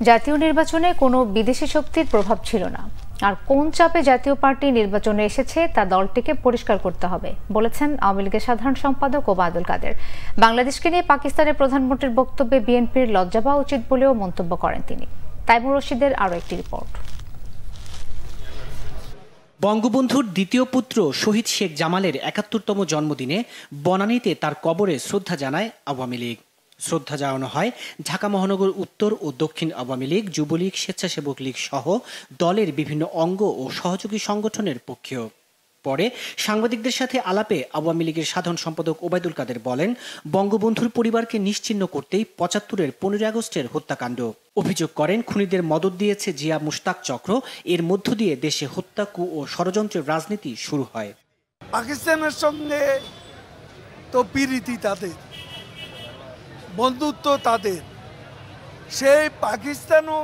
জাতীয় নির্বাচনে কোনো বিদেশি শক্তির প্রভাব ছিল না, আর কোন চাপে জাতীয় পার্টি নির্বাচনে এসেছে তা দলটিকে পরিষ্কার করতে হবে বলেছেন আওয়ামী লীগের সাধারণ সম্পাদক ওবায়দুল কাদের। বাংলাদেশকে নিয়ে পাকিস্তানের প্রধানমন্ত্রীর বক্তব্যে বিএনপির লজ্জা পাওয়া উচিত বলেও মন্তব্য করেন তিনি। তাইমুর রশিদের আরও একটি রিপোর্ট। বঙ্গবন্ধুর দ্বিতীয় পুত্র শহীদ শেখ জামালের ৭১তম জন্মদিনে বনানীতে তার কবরে শ্রদ্ধা জানায় আওয়ামী লীগ। শ্রদ্ধা জানানো হয় ঢাকা মহানগর উত্তর ও দক্ষিণ আওয়ামী লীগ, যুবলীগ, স্বেচ্ছাসেবক লীগ সহ দলের বিভিন্ন অঙ্গ ও সহযোগী সংগঠনের পক্ষেও। পরে সাংবাদিকদের সাথে আলাপে আওয়ামী লীগের সাধারণ সম্পাদক ওবায়দুল কাদের বলেন, বঙ্গবন্ধুর পরিবারকে নিশ্চিহ্ন করতেই ৭৫-এর ১৫ আগস্টের হত্যাকাণ্ড। অভিযোগ করেন খুনিদের মদদ দিয়েছে জিয়া মুশতাক চক্র। এর মধ্য দিয়ে দেশে হত্যা, কু ও ষড়যন্ত্রের রাজনীতি শুরু হয়। পাকিস্তানের সঙ্গে তো প্রীতি তাদের, বন্ধুত্ব তাদের। সেই পাকিস্তানও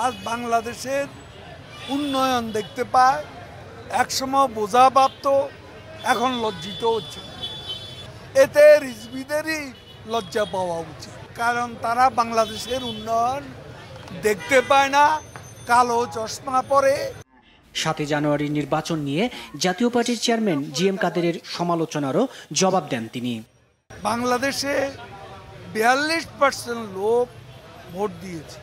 আজ বাংলাদেশের উন্নয়ন দেখতে পায়। একসময় বোঝা ভাবত, এখন লজ্জিত হচ্ছে। এতে রিজভিদেরই লজ্জা পাওয়া উচিত, কারণ তারা বাংলাদেশের উন্নয়ন দেখতে পায় না, কালো চশমা পরে। ৭ জানুয়ারির নির্বাচন নিয়ে জাতীয় পার্টির চেয়ারম্যান জিএম কাদেরের সমালোচনারও জবাব দেন তিনি। বাংলাদেশে ৪২% লোক ভোট দিয়েছে।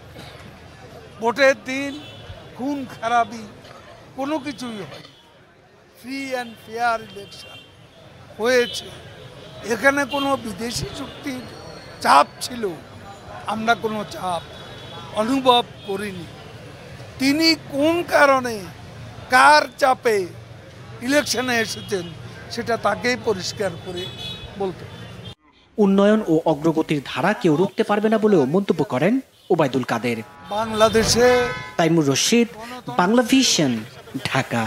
ভোটের দিন খুন খারাপি কোনো কিছুই হয়, ফ্রি অ্যান্ড ফেয়ার ইলেকশন হয়েছে। এখানে কোনো বিদেশি শক্তির চাপ ছিল, আমরা কোনো চাপ অনুভব করিনি। তিনি কোন কারণে, কার চাপে ইলেকশনে এসেছেন সেটা তাকেই পরিষ্কার করে বলতে। উন্নয়ন ও অগ্রগতির ধারা কেউ রুখতে পারবে না বলেও মন্তব্য করেন ওবায়দুল কাদের। বাংলাদেশে তাইমুর রশিদ, বাংলা ভিশন, ঢাকা।